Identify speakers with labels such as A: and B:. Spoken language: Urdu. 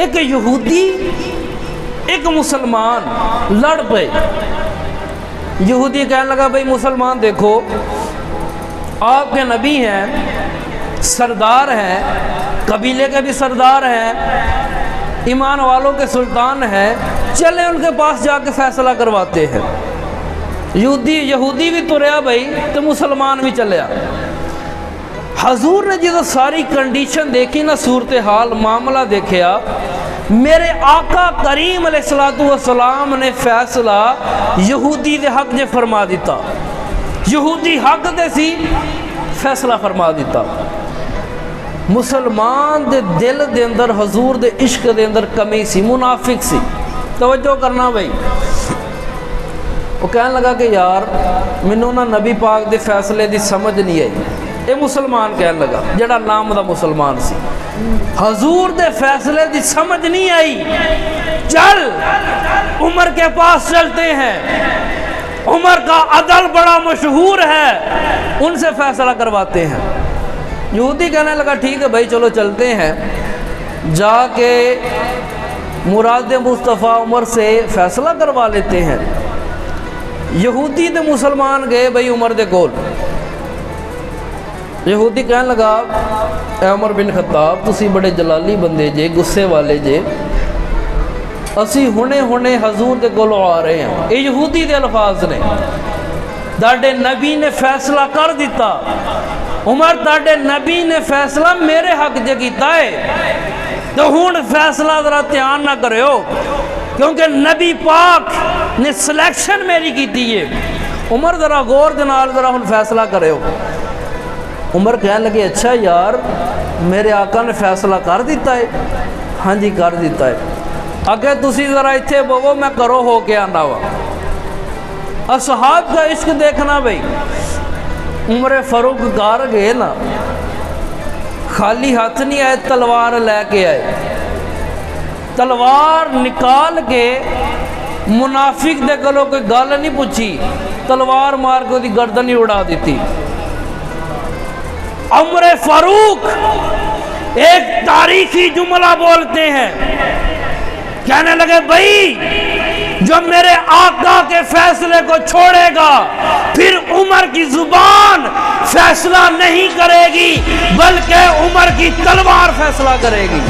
A: ایک یہودی ایک مسلمان لڑ پے. یہودی کہنے لگا بھئی مسلمان دیکھو آپ کے نبی ہیں، سردار ہیں، قبیلے کے بھی سردار ہیں، ایمان والوں کے سلطان ہیں، چلیں ان کے پاس جا کے فیصلہ کرواتے ہیں. یہودی بھی تریا بھائی تو مسلمان بھی چلیا. حضور نے جب ساری کنڈیشن دیکھی نا، صورتحال معاملہ دیکھیا، میرے آقا کریم علیہ السلام نے فیصلہ یہودی دے حق جے فرما دیتا. یہودی حق دے سی فیصلہ فرما دیتا. مسلمان دے دل دے اندر حضور دے عشق دے اندر کمی سی، منافق سی. توجہ کرنا بھائی. وہ کہنے لگا کہ یار منوں نا نبی پاک دے فیصلے دی سمجھ نہیں آئی. یہ مسلمان کہنے لگا جڑا نام دا مسلمان سی، حضور دے فیصلے دی سمجھ نہیں آئی، چل عمر کے پاس چلتے ہیں، عمر کا عدل بڑا مشہور ہے، ان سے فیصلہ کرواتے ہیں. یہودی کہنے لگا ٹھیک ہے بھائی چلو چلتے ہیں. جا کے مراد مصطفیٰ عمر سے فیصلہ کروا لیتے ہیں. یہودی تے مسلمان گئے بھائی عمر دے کول. یہودی کہنے لگا اے عمر بن خطاب تسی بڑے جلالی بندے جے، غصے والے جے، اسی ہونے حضور دے کول آ رہے ہیں. یہ یہودی دے الفاظ نے. تاڈے نبی نے فیصلہ کر دیتا. عمر تاڈے نبی نے فیصلہ میرے حق جے کیتا ہے، تو ہون فیصلہ ذرا دھیان نہ کرو، کیونکہ نبی پاک نے سلیکشن میری کی ہے. عمر ذرا غور دے نال ذرا ہن فیصلہ کرو. عمر کہنے لگے اچھا یار میرے آقا نے فیصلہ کر دیتا ہے؟ ہاں جی کر دیتا ہے. اگر تسی ذرا اتھے بوو میں کرو ہو کے آنا وا. اصحاب کا عشق دیکھنا بھئی. عمر فاروق گار گئے نا، خالی ہاتھ نہیں آئے، تلوار لے کے آئے. تلوار نکال کے منافق دے کلو کوئی گل نہیں پوچھی، تلوار مار کے دی گردن ہی اڑا دیتی. عمر فاروق ایک تاریخی جملہ بولتے ہیں، کہنے لگے بھائی جو میرے آقا کے فیصلے کو چھوڑے گا پھر عمر کی زبان فیصلہ نہیں کرے گی، بلکہ عمر کی تلوار فیصلہ کرے گی.